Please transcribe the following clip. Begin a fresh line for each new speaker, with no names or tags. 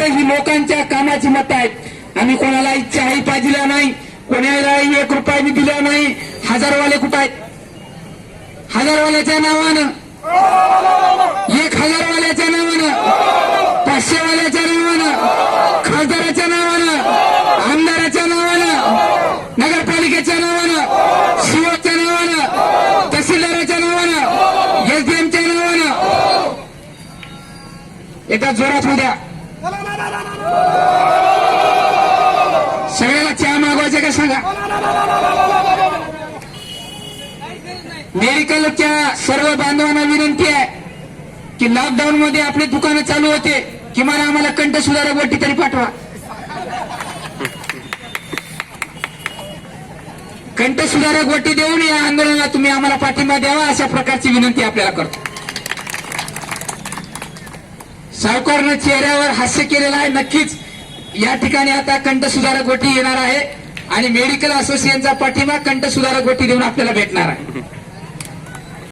मतं ही लोकांच्या कामाची मतं आहेत. आम्ही कोणाला चहाही पाजिला नाही, कोणाला 1 रुपया बी दिला नाही. हजारवाले कुठं आहेत? हजारवाल्याच्या नावानं, 1000वाल्याच्या नावानं, 500वाल्याच्या नावानं, खासदाराच्या नावानं, आमदाराच्या नावानं, नगरपालिकेच्या नावानं, शिवच्या नावानं, तहसीलदाराच्या नावानं, एसडीएमच्या नावानं एकदा जोरात होऊ द्या. सगळ्याला चहा मागवायचा का सांगा. मेडिकलच्या सर्व बांधवांना विनंती आहे की लॉकडाऊन मध्ये आपली दुकानं चालू होते, किमान आम्हाला कंठ सुधारक वटी तरी पाठवा. कंठ सुधारक वटी देऊन या आंदोलनाला तुम्ही आम्हाला पाठिंबा द्यावा, अशा प्रकारची विनंती आपल्याला करतो. सावकारनं चेहऱ्यावर हास्य केलेलं आहे. नक्कीच या ठिकाणी आता कंठ सुधारक वटी येणार आहे आणि मेडिकल असोसिएशनचा पाठिंबा कंठ सुधारक वटी देऊन आपल्याला भेटणार आहे.